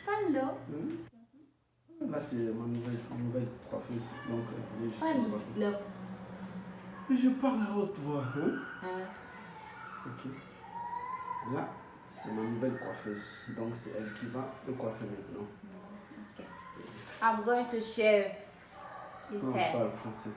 Parle. Là, c'est ma nouvelle coiffeuse. Donc, je suis Parle. coiffeuse. Et je parle à haute voix. Ok. Là, c'est ma nouvelle coiffeuse. Donc, c'est elle qui va me coiffer maintenant. Okay. I'm going to shave his Non, hair. on parle français.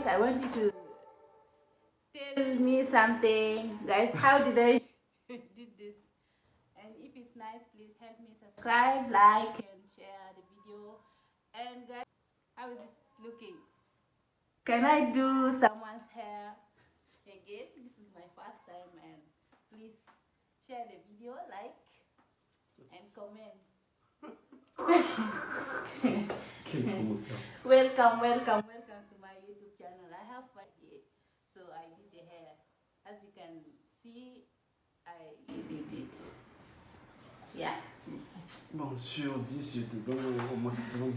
guys, I want you to tell me something. Guys, how did I do this? And if it's nice, please help me subscribe, like, and share the video. And guys, how is it looking? Can I do someone's hair again? This is my first time, and please share the video, like, and comment. Welcome to my YouTube channel. I have fun here, so I did the hair. As you can see, I did it. Yeah. Bon, sur 10, je te donne au maximum.